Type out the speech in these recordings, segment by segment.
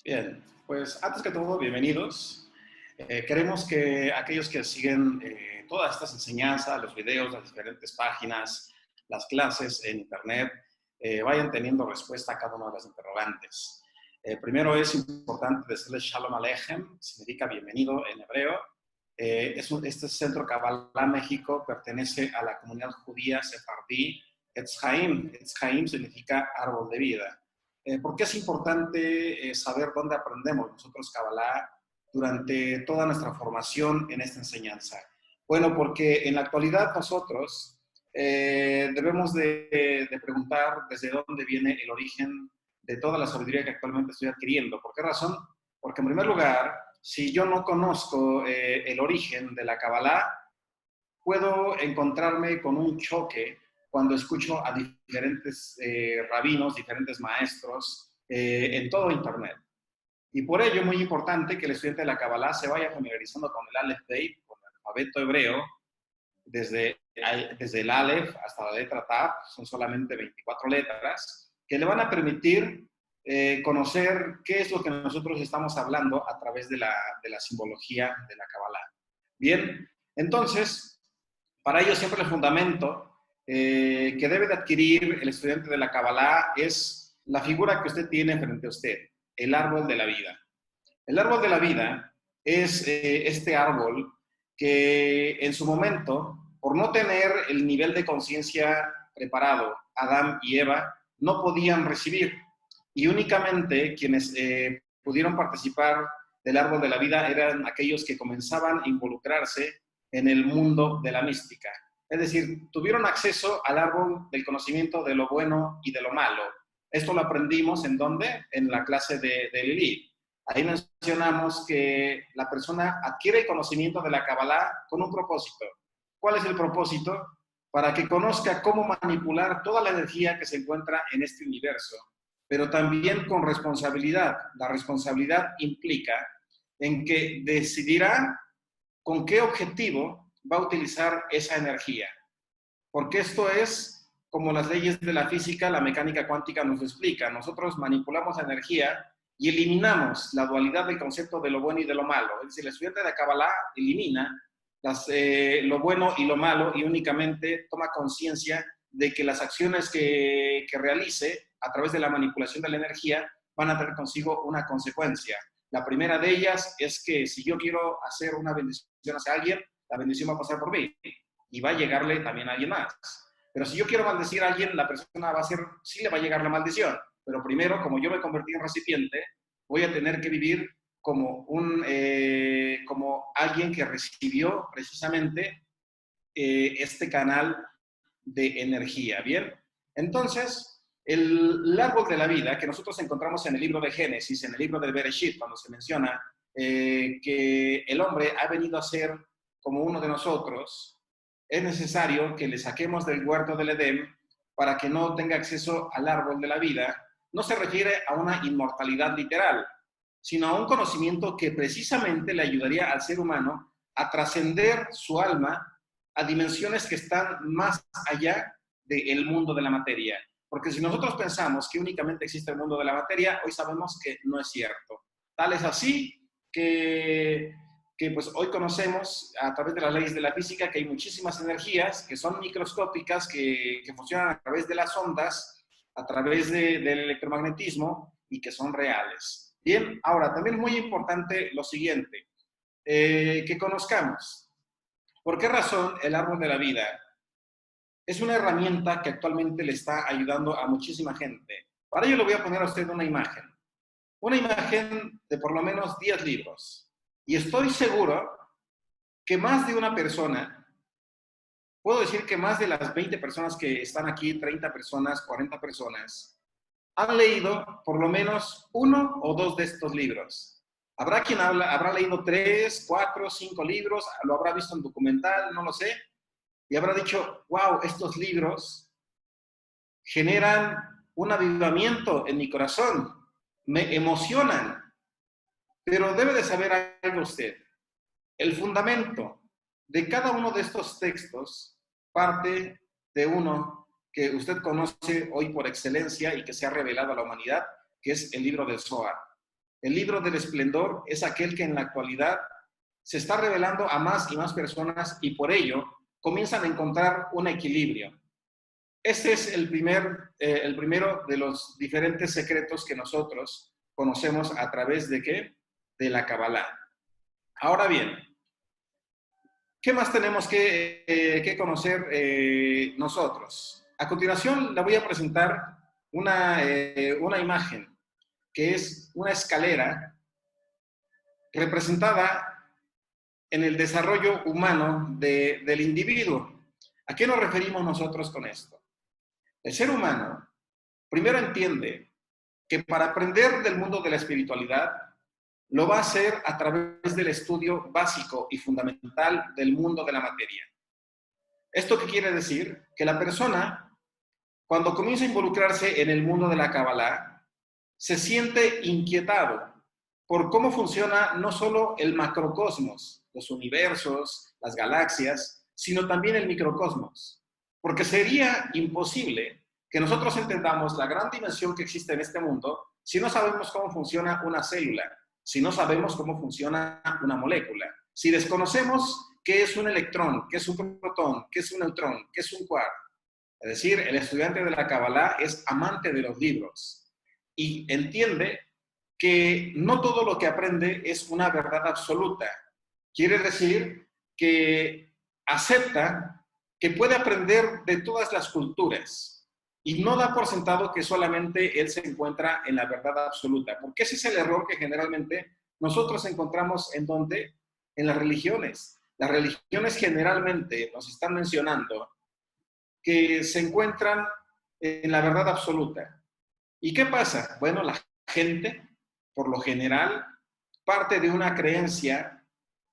Bien, pues antes que todo, bienvenidos. Queremos que aquellos que siguen todas estas enseñanzas, los videos, las diferentes páginas, las clases en Internet, vayan teniendo respuesta a cada una de las interrogantes. Primero es importante decirles Shalom Aleichem, significa bienvenido en hebreo. Este centro Kabbalah México pertenece a la comunidad judía sefardí Etz Haim. Etz Haim significa árbol de vida. ¿Por qué es importante saber dónde aprendemos nosotros Kabbalah durante toda nuestra formación en esta enseñanza? Bueno, porque en la actualidad nosotros debemos de preguntar desde dónde viene el origen de toda la sabiduría que actualmente estoy adquiriendo. ¿Por qué razón? Porque en primer lugar, si yo no conozco el origen de la Kabbalah, puedo encontrarme con un choque cuando escucho a diferentes rabinos, diferentes maestros en todo Internet. Y por ello es muy importante que el estudiante de la Kabbalah se vaya familiarizando con el Aleph Beit, con el alfabeto hebreo, desde el Aleph hasta la letra Tav, son solamente 24 letras, que le van a permitir conocer qué es lo que nosotros estamos hablando a través de la simbología de la Kabbalah. Bien, entonces, para ello siempre el fundamento que debe de adquirir el estudiante de la Kabbalah es la figura que usted tiene frente a usted, el árbol de la vida. El árbol de la vida es este árbol que en su momento, por no tener el nivel de conciencia preparado, Adán y Eva no podían recibir. Y únicamente quienes pudieron participar del árbol de la vida eran aquellos que comenzaban a involucrarse en el mundo de la mística. Es decir, tuvieron acceso al árbol del conocimiento de lo bueno y de lo malo. Esto lo aprendimos ¿en dónde? En la clase de Lilith. Ahí mencionamos que la persona adquiere conocimiento de la Kabbalah con un propósito. ¿Cuál es el propósito? Para que conozca cómo manipular toda la energía que se encuentra en este universo, pero también con responsabilidad. La responsabilidad implica en que decidirá con qué objetivo va a utilizar esa energía. Porque esto es como las leyes de la física, la mecánica cuántica nos explica. Nosotros manipulamos la energía y eliminamos la dualidad del concepto de lo bueno y de lo malo. Es decir, el estudiante de Kabbalah elimina lo bueno y lo malo y únicamente toma conciencia de que las acciones que realice a través de la manipulación de la energía van a tener consigo una consecuencia. La primera de ellas es que si yo quiero hacer una bendición hacia alguien, la bendición va a pasar por mí y va a llegarle también a alguien más. Pero si yo quiero maldecir a alguien, la persona va a ser, sí le va a llegar la maldición. Pero primero, como yo me convertí en recipiente, voy a tener que vivir como como alguien que recibió precisamente este canal de energía. Bien, entonces, el árbol de la vida que nosotros encontramos en el libro de Génesis, en el libro de Bereshit, cuando se menciona que el hombre ha venido a ser como uno de nosotros, es necesario que le saquemos del huerto del Edén para que no tenga acceso al árbol de la vida. No se refiere a una inmortalidad literal, sino a un conocimiento que precisamente le ayudaría al ser humano a trascender su alma a dimensiones que están más allá del mundo de la materia. Porque si nosotros pensamos que únicamente existe el mundo de la materia, hoy sabemos que no es cierto. Tal es así que pues hoy conocemos a través de las leyes de la física que hay muchísimas energías que son microscópicas, que funcionan a través de las ondas, a través del electromagnetismo y que son reales. Bien, ahora también es muy importante lo siguiente, que conozcamos. ¿Por qué razón el árbol de la vida es una herramienta que actualmente le está ayudando a muchísima gente? Para ello le voy a poner a usted una imagen de por lo menos 10 libros. Y estoy seguro que más de una persona, puedo decir que más de las 20 personas que están aquí, 30 personas, 40 personas, han leído por lo menos uno o dos de estos libros. Habrá quien habrá leído 3, 4, 5 libros, lo habrá visto en documental, no lo sé, y habrá dicho, wow, estos libros generan un avivamiento en mi corazón, me emocionan. Pero debe de saber algo usted. El fundamento de cada uno de estos textos parte de uno que usted conoce hoy por excelencia y que se ha revelado a la humanidad, que es el libro del Zohar. El libro del esplendor es aquel que en la actualidad se está revelando a más y más personas y por ello comienzan a encontrar un equilibrio. Este es el primero de los diferentes secretos que nosotros conocemos a través de ¿qué? De la Kabbalah. Ahora bien, ¿qué más tenemos que conocer nosotros? A continuación le voy a presentar una imagen que es una escalera representada en el desarrollo humano del individuo. ¿A qué nos referimos nosotros con esto? El ser humano primero entiende que para aprender del mundo de la espiritualidad lo va a hacer a través del estudio básico y fundamental del mundo de la materia. ¿Esto qué quiere decir? Que la persona, cuando comienza a involucrarse en el mundo de la Kabbalah, se siente inquietado por cómo funciona no solo el macrocosmos, los universos, las galaxias, sino también el microcosmos. Porque sería imposible que nosotros entendamos la gran dimensión que existe en este mundo si no sabemos cómo funciona una célula, si no sabemos cómo funciona una molécula, si desconocemos qué es un electrón, qué es un protón, qué es un neutrón, qué es un quark. Es decir, el estudiante de la Kabbalah es amante de los libros y entiende que no todo lo que aprende es una verdad absoluta. Quiere decir que acepta que puede aprender de todas las culturas y no da por sentado que solamente él se encuentra en la verdad absoluta, porque ese es el error que generalmente nosotros encontramos en donde, en las religiones. Las religiones generalmente nos están mencionando que se encuentran en la verdad absoluta. ¿Y qué pasa? Bueno, la gente, por lo general, parte de una creencia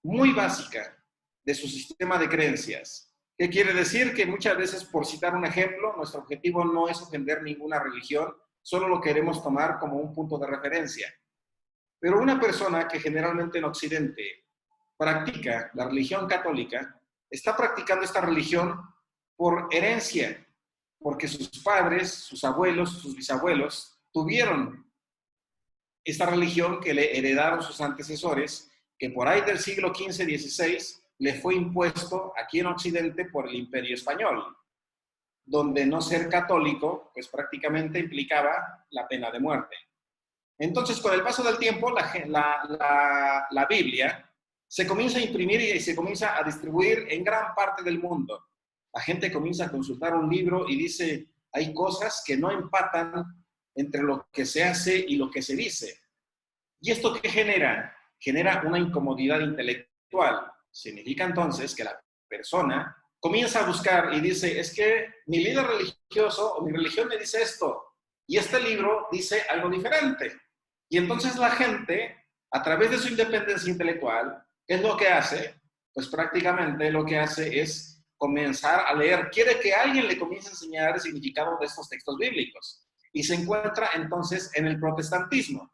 muy básica de su sistema de creencias. ¿Qué quiere decir? Que muchas veces, por citar un ejemplo, nuestro objetivo no es ofender ninguna religión, solo lo queremos tomar como un punto de referencia. Pero una persona que generalmente en Occidente practica la religión católica, está practicando esta religión por herencia, porque sus padres, sus abuelos, sus bisabuelos tuvieron esta religión que le heredaron sus antecesores, que por ahí del siglo XV-XVI le fue impuesto aquí en Occidente por el Imperio Español, donde no ser católico, pues prácticamente implicaba la pena de muerte. Entonces, con el paso del tiempo, la Biblia se comienza a imprimir y se comienza a distribuir en gran parte del mundo. La gente comienza a consultar un libro y dice, hay cosas que no empatan entre lo que se hace y lo que se dice. ¿Y esto qué genera? Genera una incomodidad intelectual. Significa entonces que la persona comienza a buscar y dice, es que mi líder religioso o mi religión me dice esto, y este libro dice algo diferente. Y entonces la gente, a través de su independencia intelectual, ¿qué es lo que hace? Pues prácticamente lo que hace es comenzar a leer, quiere que alguien le comience a enseñar el significado de estos textos bíblicos. Y se encuentra entonces en el protestantismo.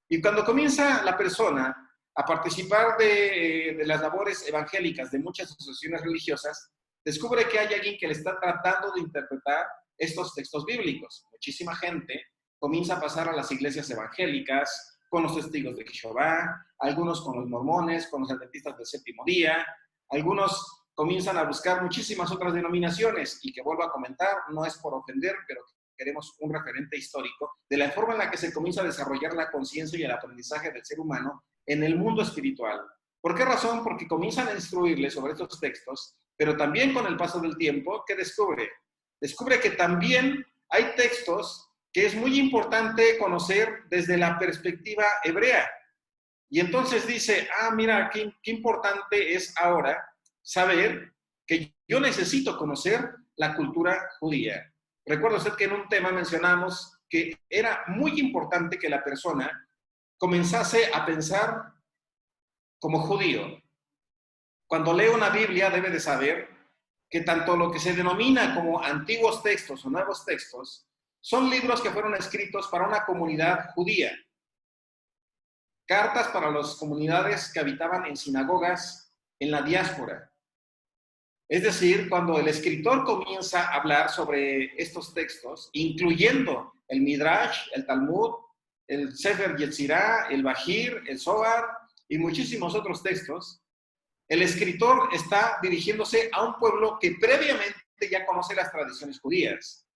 Y cuando comienza la persona a participar de las labores evangélicas de muchas asociaciones religiosas, descubre que hay alguien que le está tratando de interpretar estos textos bíblicos. Muchísima gente comienza a pasar a las iglesias evangélicas, con los testigos de Jehová, algunos con los mormones, con los adventistas del séptimo día, algunos comienzan a buscar muchísimas otras denominaciones y que vuelvo a comentar, no es por ofender, pero queremos un referente histórico de la forma en la que se comienza a desarrollar la conciencia y el aprendizaje del ser humano en el mundo espiritual. ¿Por qué razón? Porque comienzan a instruirle sobre estos textos, pero también con el paso del tiempo, ¿qué descubre? Descubre que también hay textos que es muy importante conocer desde la perspectiva hebrea. Y entonces dice, mira, qué importante es ahora saber que yo necesito conocer la cultura judía. Recuerda usted que en un tema mencionamos que era muy importante que la persona comenzase a pensar como judío. Cuando lee una Biblia debe de saber que tanto lo que se denomina como antiguos textos o nuevos textos son libros que fueron escritos para una comunidad judía. Cartas para las comunidades que habitaban en sinagogas en la diáspora. Es decir, cuando el escritor comienza a hablar sobre estos textos, incluyendo el Midrash, el Talmud, el Sefer Yetzirah, el Bajir, el Zohar y muchísimos otros textos, el escritor está dirigiéndose a un pueblo que previamente ya conoce las tradiciones judías.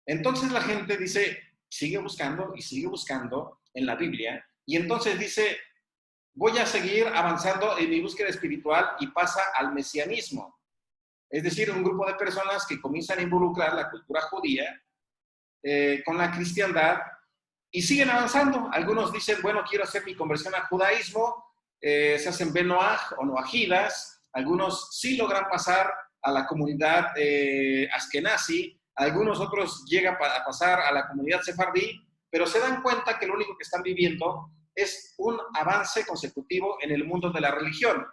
Entonces la gente dice, sigue buscando y sigue buscando en la Biblia, y entonces dice, voy a seguir avanzando en mi búsqueda espiritual y pasa al mesianismo. Es decir, un grupo de personas que comienzan a involucrar la cultura judía con la cristiandad y siguen avanzando. Algunos dicen, bueno, quiero hacer mi conversión al judaísmo, se hacen Benoaj o Noajidas. Algunos sí logran pasar a la comunidad Askenazi, algunos otros llegan a pasar a la comunidad Sefardí, pero se dan cuenta que lo único que están viviendo es un avance consecutivo en el mundo de la religión.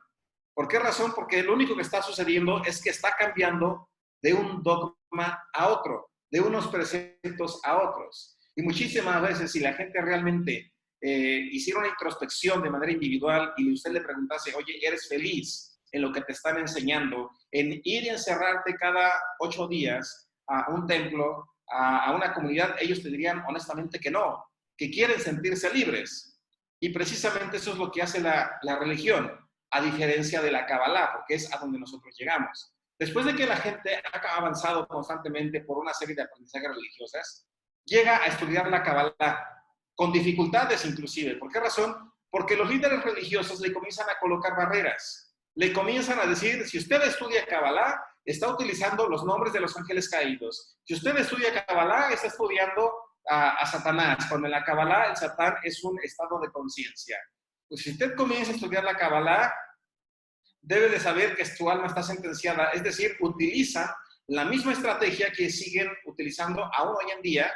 ¿Por qué razón? Porque lo único que está sucediendo es que está cambiando de un dogma a otro, de unos preceptos a otros. Y muchísimas veces, si la gente realmente hiciera una introspección de manera individual y usted le preguntase, oye, ¿eres feliz en lo que te están enseñando? En ir y encerrarte cada 8 días a un templo, a una comunidad, ellos te dirían honestamente que no, que quieren sentirse libres. Y precisamente eso es lo que hace la religión, a diferencia de la Kabbalah, porque es a donde nosotros llegamos. Después de que la gente ha avanzado constantemente por una serie de aprendizajes religiosas, llega a estudiar la Kabbalah, con dificultades inclusive. ¿Por qué razón? Porque los líderes religiosos le comienzan a colocar barreras. Le comienzan a decir, si usted estudia Kabbalah, está utilizando los nombres de los ángeles caídos. Si usted estudia Kabbalah, está estudiando a Satanás, cuando en la Kabbalah el Satán es un estado de conciencia. Pues si usted comienza a estudiar la Kabbalah, debe de saber que su alma está sentenciada, es decir, utiliza la misma estrategia que siguen utilizando aún hoy en día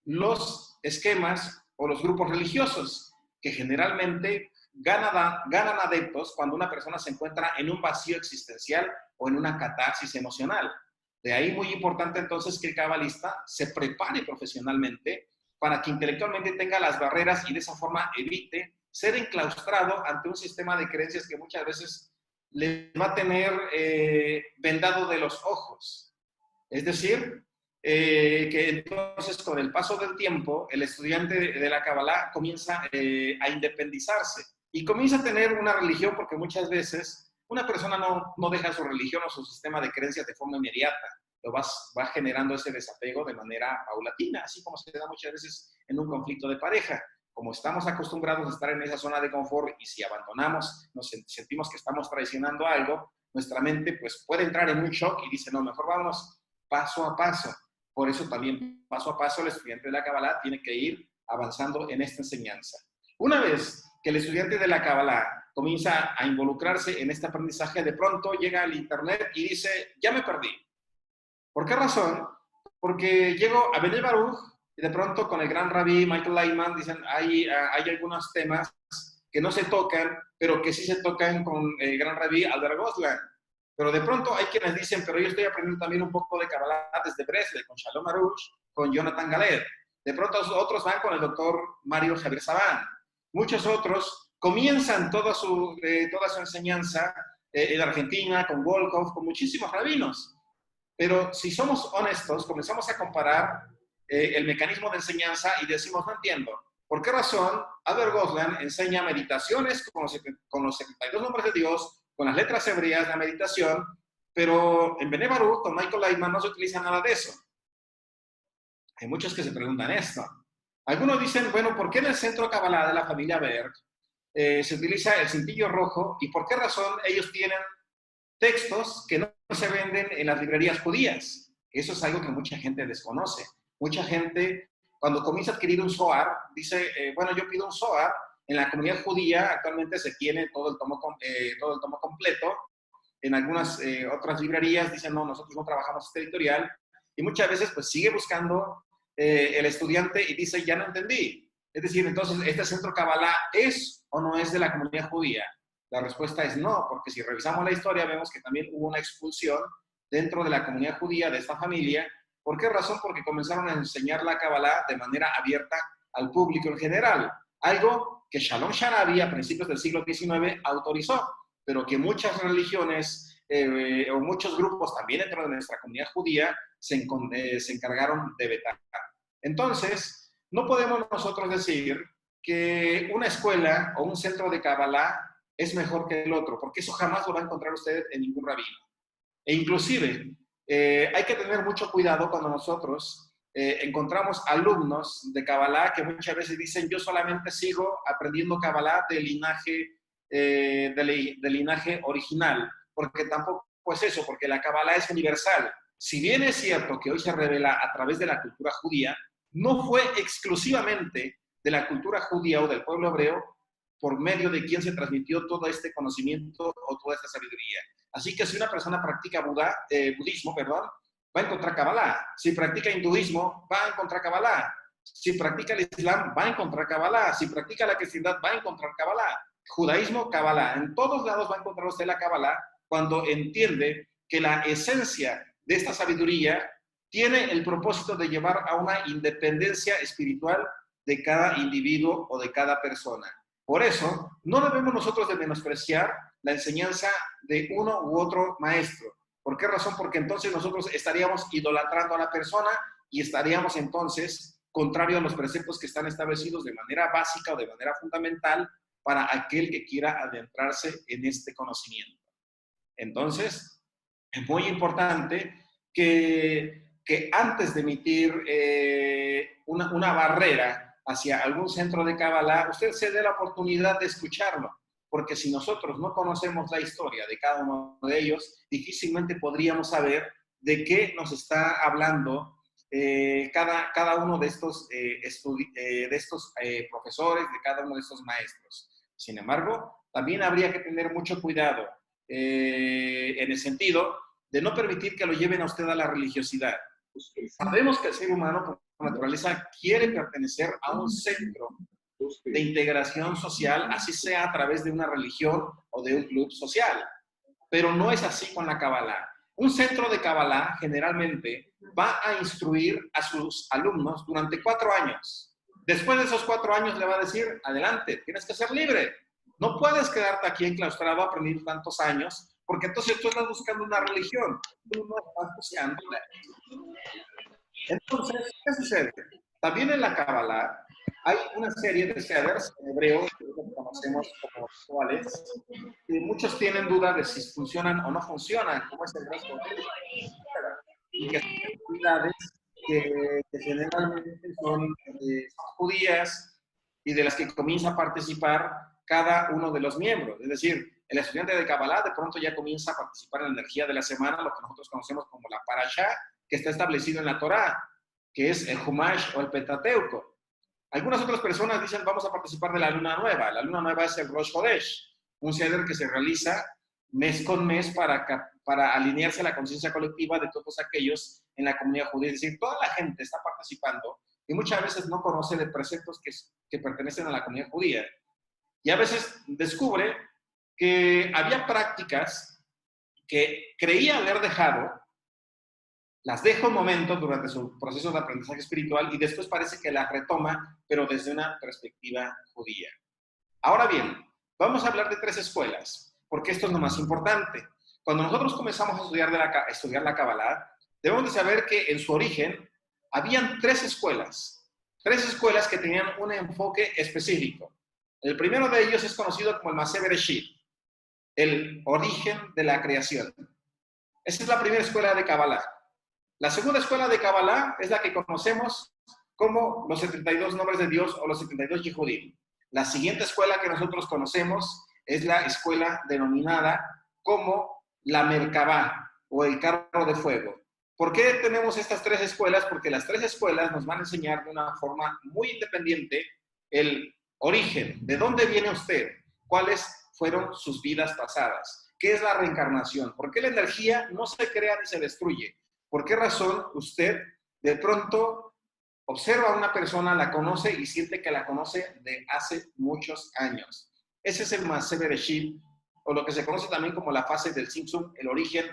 los esquemas o los grupos religiosos, que generalmente ganan adeptos cuando una persona se encuentra en un vacío existencial o en una catarsis emocional. De ahí muy importante entonces que el cabalista se prepare profesionalmente para que intelectualmente tenga las barreras y de esa forma evite ser enclaustrado ante un sistema de creencias que muchas veces le va a tener vendado de los ojos. Es decir, que entonces con el paso del tiempo el estudiante de la Kabbalah comienza a independizarse y comienza a tener una religión, porque muchas veces una persona no deja su religión o su sistema de creencias de forma inmediata, lo va generando ese desapego de manera paulatina, así como se da muchas veces en un conflicto de pareja. Como estamos acostumbrados a estar en esa zona de confort y si abandonamos, nos sentimos que estamos traicionando algo, nuestra mente pues puede entrar en un shock y dice, no, mejor vamos paso a paso. Por eso también paso a paso el estudiante de la Kabbalah tiene que ir avanzando en esta enseñanza. Una vez que el estudiante de la Kabbalah comienza a involucrarse en este aprendizaje, de pronto llega al internet y dice, ya me perdí. ¿Por qué razón? Porque llego a Bnei Baruch y de pronto con el gran rabí Michael Lehman dicen, hay algunos temas que no se tocan, pero que sí se tocan con el gran rabí Albert Goslan. Pero de pronto hay quienes dicen, pero yo estoy aprendiendo también un poco de Kabbalah desde Breslev, con Shalom Arush, con Jonathan Galed. De pronto otros van con el doctor Mario Javier Sabán. Muchos otros comienzan toda su enseñanza en Argentina, con Volkov, con muchísimos rabinos. Pero si somos honestos, comenzamos a comparar el mecanismo de enseñanza y decimos, no entiendo. ¿Por qué razón Albert Goslan enseña meditaciones con los 72 nombres de Dios, con las letras hebreas, la meditación, pero en Bnei Baruch, con Michael Lehman, no se utiliza nada de eso? Hay muchos que se preguntan esto. Algunos dicen, bueno, ¿por qué en el centro Kabbalah de la familia Berg se utiliza el cintillo rojo y por qué razón ellos tienen textos que no se venden en las librerías judías? Eso es algo que mucha gente desconoce. Mucha gente, cuando comienza a adquirir un Zohar, dice, bueno, yo pido un Zohar. En la comunidad judía actualmente se tiene todo el tomo completo. En algunas otras librerías dicen, no, nosotros no trabajamos este editorial. Y muchas veces pues sigue buscando el estudiante y dice, ya no entendí. Es decir, entonces, ¿este centro Kabbalah es o no es de la comunidad judía? La respuesta es no, porque si revisamos la historia vemos que también hubo una expulsión dentro de la comunidad judía de esta familia. ¿Por qué razón? Porque comenzaron a enseñar la Kabbalah de manera abierta al público en general. Algo que Shalom Sharabi a principios del siglo XIX autorizó, pero que muchas religiones o muchos grupos también dentro de nuestra comunidad judía se encargaron de vetar. Entonces, no podemos nosotros decir que una escuela o un centro de Kabbalah es mejor que el otro, porque eso jamás lo va a encontrar usted en ningún rabino. E inclusive, hay que tener mucho cuidado cuando nosotros encontramos alumnos de Kabbalah que muchas veces dicen, yo solamente sigo aprendiendo Kabbalah del linaje original, porque tampoco es eso, porque la Kabbalah es universal. Si bien es cierto que hoy se revela a través de la cultura judía, no fue exclusivamente de la cultura judía o del pueblo hebreo por medio de quien se transmitió todo este conocimiento o toda esta sabiduría. Así que si una persona practica budismo, va a encontrar Kabbalah. Si practica hinduismo, va a encontrar Kabbalah. Si practica el Islam, va a encontrar Kabbalah. Si practica la cristiandad, va a encontrar Kabbalah. Judaísmo, Kabbalah. En todos lados va a encontrar usted la Kabbalah cuando entiende que la esencia de esta sabiduría tiene el propósito de llevar a una independencia espiritual de cada individuo o de cada persona. Por eso, no debemos nosotros de menospreciar la enseñanza de uno u otro maestro. ¿Por qué razón? Porque entonces nosotros estaríamos idolatrando a la persona y estaríamos entonces contrario a los preceptos que están establecidos de manera básica o de manera fundamental para aquel que quiera adentrarse en este conocimiento. Entonces, es muy importante que antes de emitir una barrera hacia algún centro de Kabbalah, usted se dé la oportunidad de escucharlo, porque si nosotros no conocemos la historia de cada uno de ellos, difícilmente podríamos saber de qué nos está hablando cada uno de estos, profesores, de cada uno de estos maestros. Sin embargo, también habría que tener mucho cuidado en el sentido de no permitir que lo lleven a usted a la religiosidad. Sabemos que el ser humano, por naturaleza, quiere pertenecer a un centro de integración social, así sea a través de una religión o de un club social. Pero no es así con la Kabbalah. Un centro de Kabbalah generalmente va a instruir a sus alumnos durante 4 años. Después de esos 4 años le va a decir, adelante, tienes que ser libre. No puedes quedarte aquí enclaustrado aprendiendo tantos años, porque entonces tú estás buscando una religión. Tú no estás buscando la religión. Entonces, ¿qué sucede? También en la Kabbalah hay una serie de seders en hebreo que conocemos como rituales, que muchos tienen duda de si funcionan o no funcionan, como es el resto de y que son actividades que generalmente son judías y de las que comienza a participar cada uno de los miembros. Es decir, el estudiante de Kabbalah de pronto ya comienza a participar en la energía de la semana, lo que nosotros conocemos como la Parashá, que está establecido en la Torá, que es el Humash o el Pentateuco. Algunas otras personas dicen, vamos a participar de la luna nueva. La luna nueva es el Rosh Hodesh, un seder que se realiza mes con mes para alinearse a la conciencia colectiva de todos aquellos en la comunidad judía. Es decir, toda la gente está participando y muchas veces no conoce de preceptos que pertenecen a la comunidad judía. Y a veces descubre que había prácticas que creía haber dejado, las deja un momento durante su proceso de aprendizaje espiritual y después parece que las retoma, pero desde una perspectiva judía. Ahora bien, vamos a hablar de 3 escuelas, porque esto es lo más importante. Cuando nosotros comenzamos a estudiar la Kabbalah, debemos de saber que en su origen habían 3 escuelas que tenían un enfoque específico. El primero de ellos es conocido como el Maseh Bereshit, el origen de la creación. Esa es la primera escuela de Kabbalah. La segunda escuela de Kabbalah es la que conocemos como los 72 nombres de Dios o los 72 Yehudim. La siguiente escuela que nosotros conocemos es la escuela denominada como la Merkabah o el carro de fuego. ¿Por qué tenemos estas 3 escuelas? Porque las 3 escuelas nos van a enseñar de una forma muy independiente el origen, de dónde viene usted, cuáles fueron sus vidas pasadas, qué es la reencarnación, por qué la energía no se crea ni se destruye, por qué razón usted de pronto observa a una persona, la conoce y siente que la conoce de hace muchos años. Ese es el Maseh Bereshit, o lo que se conoce también como la fase del Tzimtzum, el origen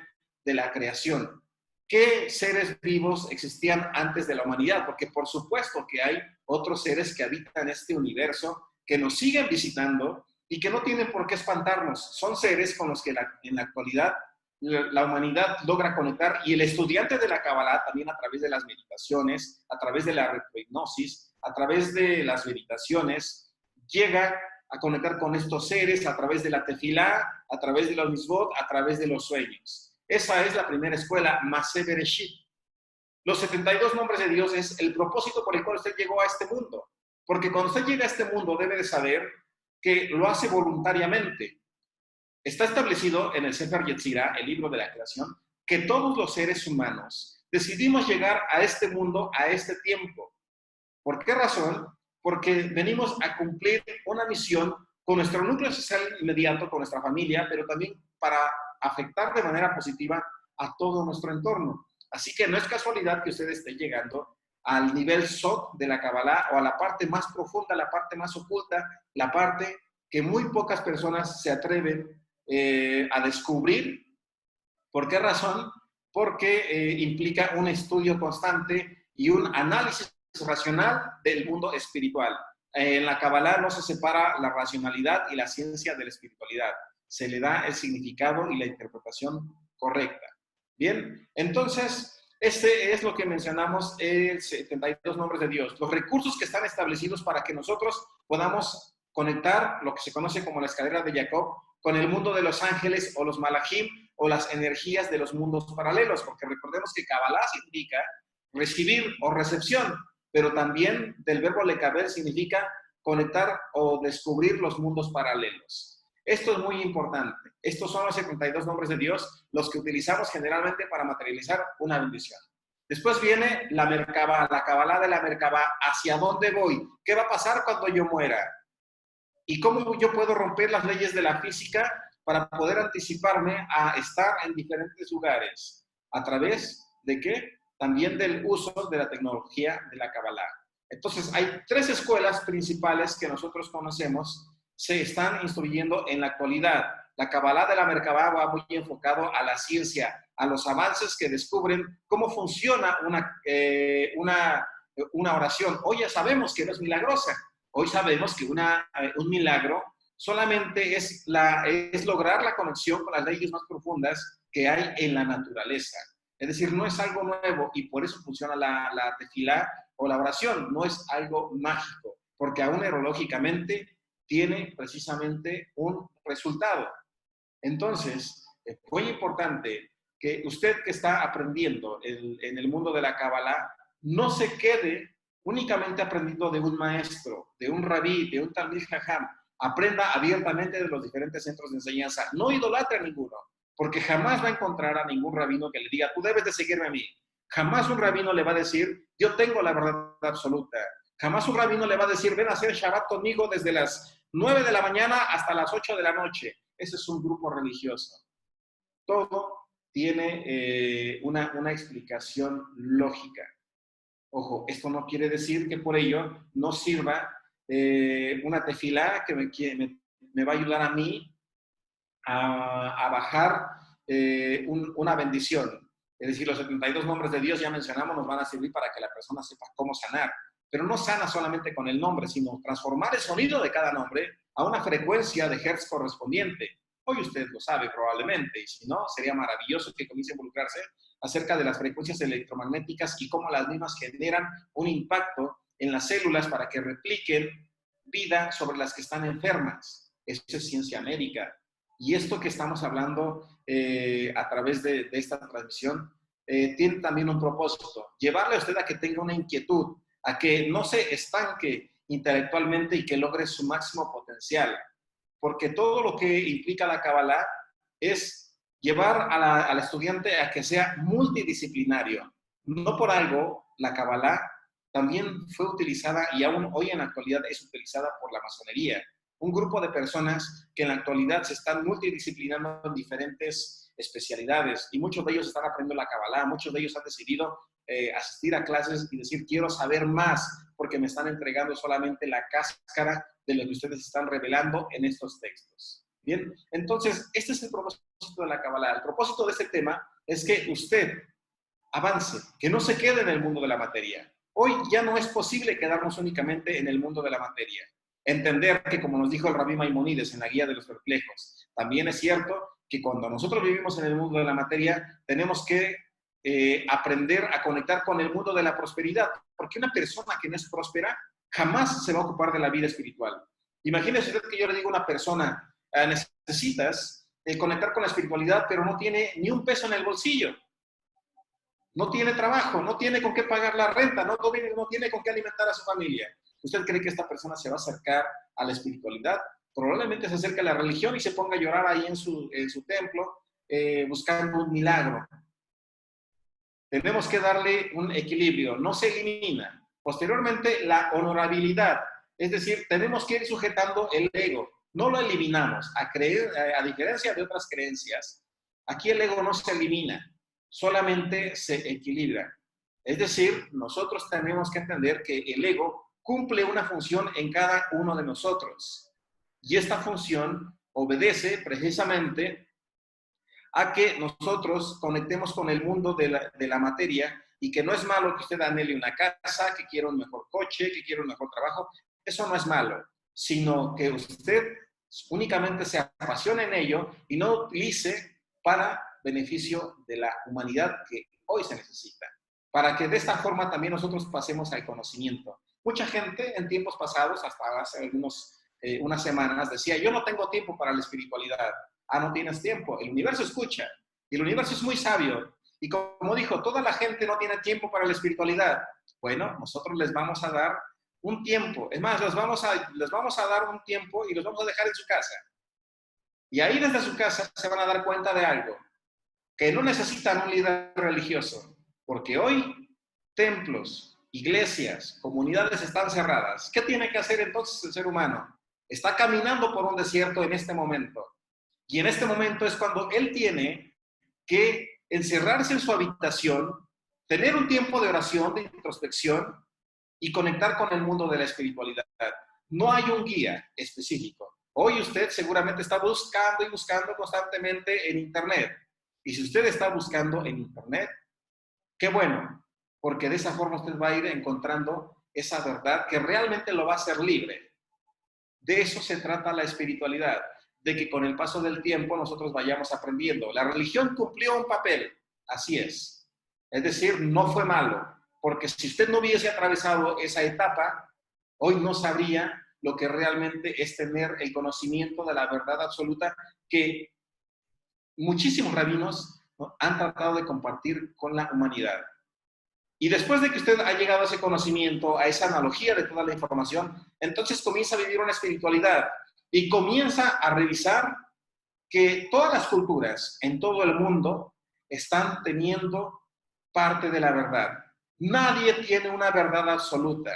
de la creación. ¿Qué seres vivos existían antes de la humanidad? Porque por supuesto que hay otros seres que habitan este universo, que nos siguen visitando y que no tienen por qué espantarnos. Son seres con los que en la actualidad la humanidad logra conectar, y el estudiante de la Kabbalah también, a través de las meditaciones, a través de la retrohipnosis, a través de las meditaciones, llega a conectar con estos seres a través de la tefilá, a través de los mitzvot, a través de los sueños. Esa es la primera escuela, Masé Bereshit. Los 72 nombres de Dios es el propósito por el cual usted llegó a este mundo. Porque cuando usted llega a este mundo debe de saber que lo hace voluntariamente. Está establecido en el Sefer Yetzirah, el libro de la creación, que todos los seres humanos decidimos llegar a este mundo a este tiempo. ¿Por qué razón? Porque venimos a cumplir una misión con nuestro núcleo social inmediato, con nuestra familia, pero también para afectar de manera positiva a todo nuestro entorno. Así que no es casualidad que usted esté llegando al nivel Sod de la Kabbalah, o a la parte más profunda, la parte más oculta, la parte que muy pocas personas se atreven a descubrir. ¿Por qué razón? Porque implica un estudio constante y un análisis racional del mundo espiritual. En la Kabbalah no se separa la racionalidad y la ciencia de la espiritualidad. Se le da el significado y la interpretación correcta. Bien, entonces, este es lo que mencionamos, el 72 nombres de Dios. Los recursos que están establecidos para que nosotros podamos conectar lo que se conoce como la escalera de Jacob con el mundo de los ángeles o los malajim o las energías de los mundos paralelos, porque recordemos que Kabbalah significa recibir o recepción, pero también del verbo lekaber significa conectar o descubrir los mundos paralelos. Esto es muy importante. Estos son los 72 nombres de Dios, los que utilizamos generalmente para materializar una bendición. Después viene la Merkabah, la Kabbalah de la Merkabah. ¿Hacia dónde voy? ¿Qué va a pasar cuando yo muera? ¿Y cómo yo puedo romper las leyes de la física para poder anticiparme a estar en diferentes lugares? ¿A través de qué? También del uso de la tecnología de la Kabbalah. Entonces, hay 3 escuelas principales que nosotros conocemos, se están instruyendo en la actualidad. La Kabbalah de la Merkabah va muy enfocado a la ciencia, a los avances que descubren cómo funciona una oración. Hoy ya sabemos que no es milagrosa. Hoy sabemos que un milagro solamente es lograr la conexión con las leyes más profundas que hay en la naturaleza. Es decir, no es algo nuevo, y por eso funciona la tefilá o la oración. No es algo mágico, porque aún neurológicamente tiene precisamente un resultado. Entonces, es muy importante que usted, que está aprendiendo en el mundo de la Kabbalah, no se quede únicamente aprendiendo de un maestro, de un rabí, de un talmid jajam. Aprenda abiertamente de los diferentes centros de enseñanza. No idolatre a ninguno, porque jamás va a encontrar a ningún rabino que le diga, tú debes de seguirme a mí. Jamás un rabino le va a decir, yo tengo la verdad absoluta. Jamás un rabino le va a decir, ven a hacer Shabbat conmigo desde las 9 de la mañana hasta las 8 de la noche. Ese es un grupo religioso. Todo tiene una explicación lógica. Ojo, esto no quiere decir que por ello no sirva una tefilá que me va a ayudar a mí a bajar una bendición. Es decir, los 72 nombres de Dios, ya mencionamos, nos van a servir para que la persona sepa cómo sanar. Pero no sana solamente con el nombre, sino transformar el sonido de cada nombre a una frecuencia de hertz correspondiente. Hoy usted lo sabe probablemente, y si no, sería maravilloso que comience a involucrarse acerca de las frecuencias electromagnéticas y cómo las mismas generan un impacto en las células para que repliquen vida sobre las que están enfermas. Eso es ciencia médica. Y esto que estamos hablando a través de esta transmisión tiene también un propósito: llevarle a usted a que tenga una inquietud, a que no se estanque intelectualmente y que logre su máximo potencial. Porque todo lo que implica la Kabbalah es llevar al estudiante a que sea multidisciplinario. No por algo, la Kabbalah también fue utilizada, y aún hoy en la actualidad es utilizada por la masonería. Un grupo de personas que en la actualidad se están multidisciplinando en diferentes especialidades, y muchos de ellos están aprendiendo la Kabbalah, muchos de ellos han decidido asistir a clases y decir, quiero saber más, porque me están entregando solamente la cáscara de lo que ustedes están revelando en estos textos. Bien, entonces, este es el propósito de la Kabbalah. El propósito de este tema es que usted avance, que no se quede en el mundo de la materia. Hoy ya no es posible quedarnos únicamente en el mundo de la materia. Entender que, como nos dijo el Rabí Maimónides en la Guía de los Perplejos, también es cierto que cuando nosotros vivimos en el mundo de la materia, tenemos que aprender a conectar con el mundo de la prosperidad, porque una persona que no es próspera jamás se va a ocupar de la vida espiritual. Imagínese usted que yo le digo a una persona, necesitas conectar con la espiritualidad, pero no tiene ni un peso en el bolsillo, no tiene trabajo, no tiene con qué pagar la renta, no tiene con qué alimentar a su familia. ¿Usted cree que esta persona se va a acercar a la espiritualidad? Probablemente se acerque a la religión y se ponga a llorar ahí en su templo buscando un milagro. Tenemos que darle un equilibrio, no se elimina. Posteriormente, la honorabilidad, es decir, tenemos que ir sujetando el ego, no lo eliminamos, a diferencia de otras creencias. Aquí el ego no se elimina, solamente se equilibra. Es decir, nosotros tenemos que entender que el ego cumple una función en cada uno de nosotros. Y esta función obedece precisamente a que nosotros conectemos con el mundo de la materia, y que no es malo que usted anhele una casa, que quiera un mejor coche, que quiera un mejor trabajo. Eso no es malo, sino que usted únicamente se apasione en ello y no utilice para beneficio de la humanidad que hoy se necesita, para que de esta forma también nosotros pasemos al conocimiento. Mucha gente en tiempos pasados, hasta hace unas semanas, decía: yo no tengo tiempo para la espiritualidad. Ah, no tienes tiempo. El universo escucha y el universo es muy sabio. Y como dijo, toda la gente no tiene tiempo para la espiritualidad. Bueno, nosotros les vamos a dar un tiempo. Es más, les vamos a dar un tiempo y los vamos a dejar en su casa. Y ahí desde su casa se van a dar cuenta de algo, que no necesitan un líder religioso, porque hoy templos, iglesias, comunidades están cerradas. ¿Qué tiene que hacer entonces el ser humano? Está caminando por un desierto en este momento. Y en este momento es cuando él tiene que encerrarse en su habitación, tener un tiempo de oración, de introspección y conectar con el mundo de la espiritualidad. No hay un guía específico. Hoy usted seguramente está buscando y buscando constantemente en Internet. Y si usted está buscando en Internet, qué bueno, porque de esa forma usted va a ir encontrando esa verdad que realmente lo va a hacer libre. De eso se trata la espiritualidad, de que con el paso del tiempo nosotros vayamos aprendiendo. La religión cumplió un papel, así es. Es decir, no fue malo, porque si usted no hubiese atravesado esa etapa, hoy no sabría lo que realmente es tener el conocimiento de la verdad absoluta que muchísimos rabinos, ¿no?, han tratado de compartir con la humanidad. Y después de que usted ha llegado a ese conocimiento, a esa analogía de toda la información, entonces comienza a vivir una espiritualidad y comienza a revisar que todas las culturas en todo el mundo están teniendo parte de la verdad. Nadie tiene una verdad absoluta.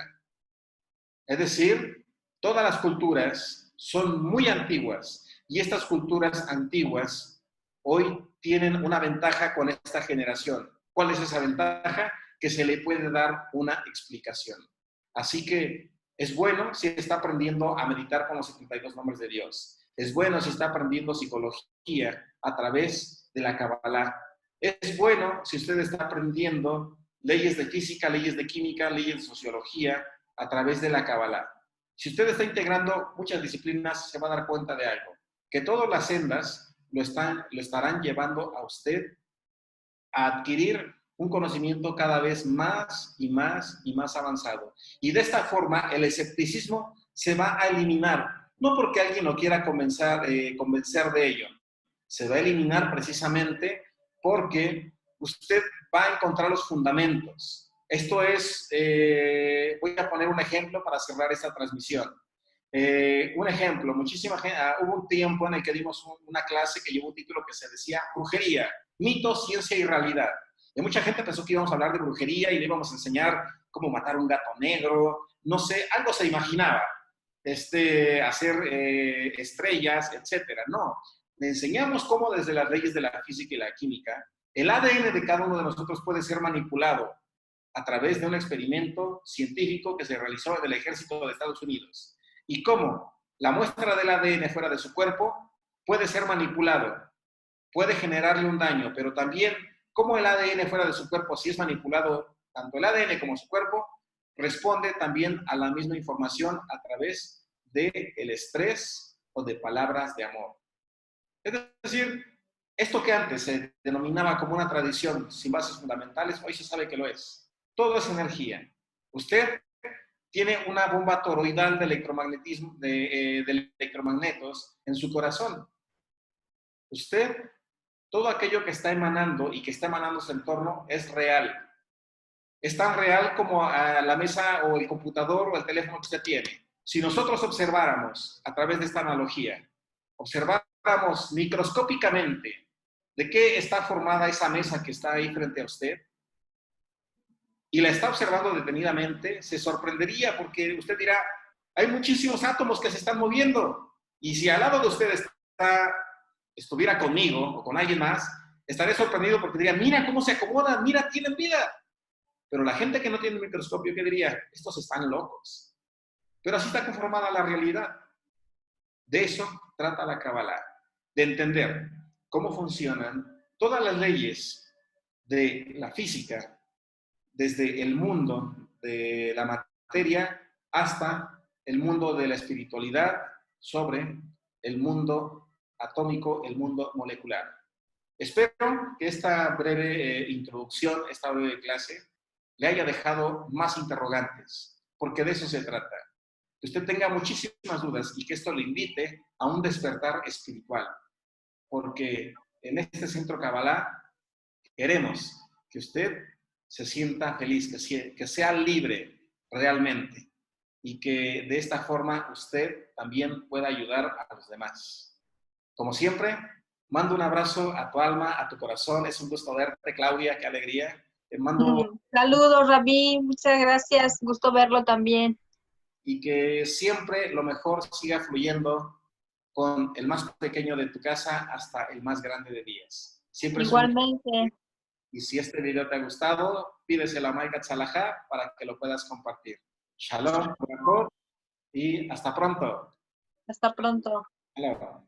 Es decir, todas las culturas son muy antiguas y estas culturas antiguas hoy tienen una ventaja con esta generación. ¿Cuál es esa ventaja? Que se le puede dar una explicación. Así que es bueno si está aprendiendo a meditar con los 72 nombres de Dios. Es bueno si está aprendiendo psicología a través de la Kabbalah. Es bueno si usted está aprendiendo leyes de física, leyes de química, leyes de sociología a través de la Kabbalah. Si usted está integrando muchas disciplinas, se va a dar cuenta de algo, que todas las sendas lo estarán llevando a usted a adquirir un conocimiento cada vez más y más y más avanzado. Y de esta forma el escepticismo se va a eliminar, no porque alguien lo quiera convencer de ello, se va a eliminar precisamente porque usted va a encontrar los fundamentos. Esto es, voy a poner un ejemplo para cerrar esta transmisión. Un ejemplo, hubo un tiempo en el que dimos una clase que llevó un título que se decía Brujería, mito, ciencia y realidad. Y mucha gente pensó que íbamos a hablar de brujería y le íbamos a enseñar cómo matar un gato negro, no sé, algo se imaginaba, hacer estrellas, etcétera. No, le enseñamos cómo desde las leyes de la física y la química, el ADN de cada uno de nosotros puede ser manipulado a través de un experimento científico que se realizó en el ejército de Estados Unidos. Y cómo la muestra del ADN fuera de su cuerpo puede ser manipulado, puede generarle un daño, pero también cómo el ADN fuera de su cuerpo, si es manipulado, tanto el ADN como su cuerpo, responde también a la misma información a través del estrés o de palabras de amor. Es decir, esto que antes se denominaba como una tradición sin bases fundamentales, hoy se sabe que lo es. Todo es energía. Usted tiene una bomba toroidal de electromagnetismo, de electromagnetos en su corazón. Usted, todo aquello que está emanando y que está emanando su entorno es real. Es tan real como a la mesa o el computador o el teléfono que usted tiene. Si nosotros observáramos a través de esta analogía, observáramos microscópicamente de qué está formada esa mesa que está ahí frente a usted y la está observando detenidamente, se sorprendería porque usted dirá, hay muchísimos átomos que se están moviendo y si al lado de usted estuviera conmigo o con alguien más, estaré sorprendido porque diría, mira cómo se acomodan, mira, tienen vida. Pero la gente que no tiene un microscopio, ¿qué diría? Estos están locos. Pero así está conformada la realidad. De eso trata la Kabbalah, de entender cómo funcionan todas las leyes de la física, desde el mundo de la materia hasta el mundo de la espiritualidad, sobre el mundo atómico, el mundo molecular. Espero que esta breve introducción, esta breve clase, le haya dejado más interrogantes, porque de eso se trata. Que usted tenga muchísimas dudas y que esto le invite a un despertar espiritual, porque en este centro Kabbalah queremos que usted se sienta feliz, que sea libre realmente y que de esta forma usted también pueda ayudar a los demás. Como siempre, mando un abrazo a tu alma, a tu corazón. Es un gusto verte, Claudia, qué alegría. Te mando Saludos, Rabí, muchas gracias, gusto verlo también. y que siempre lo mejor siga fluyendo con el más pequeño de tu casa hasta el más grande de días. Siempre es un... Igualmente, Y si este video te ha gustado, pídeselo a Maika Tzalajá para que lo puedas compartir. Shalom, y hasta pronto. hasta pronto. Hello.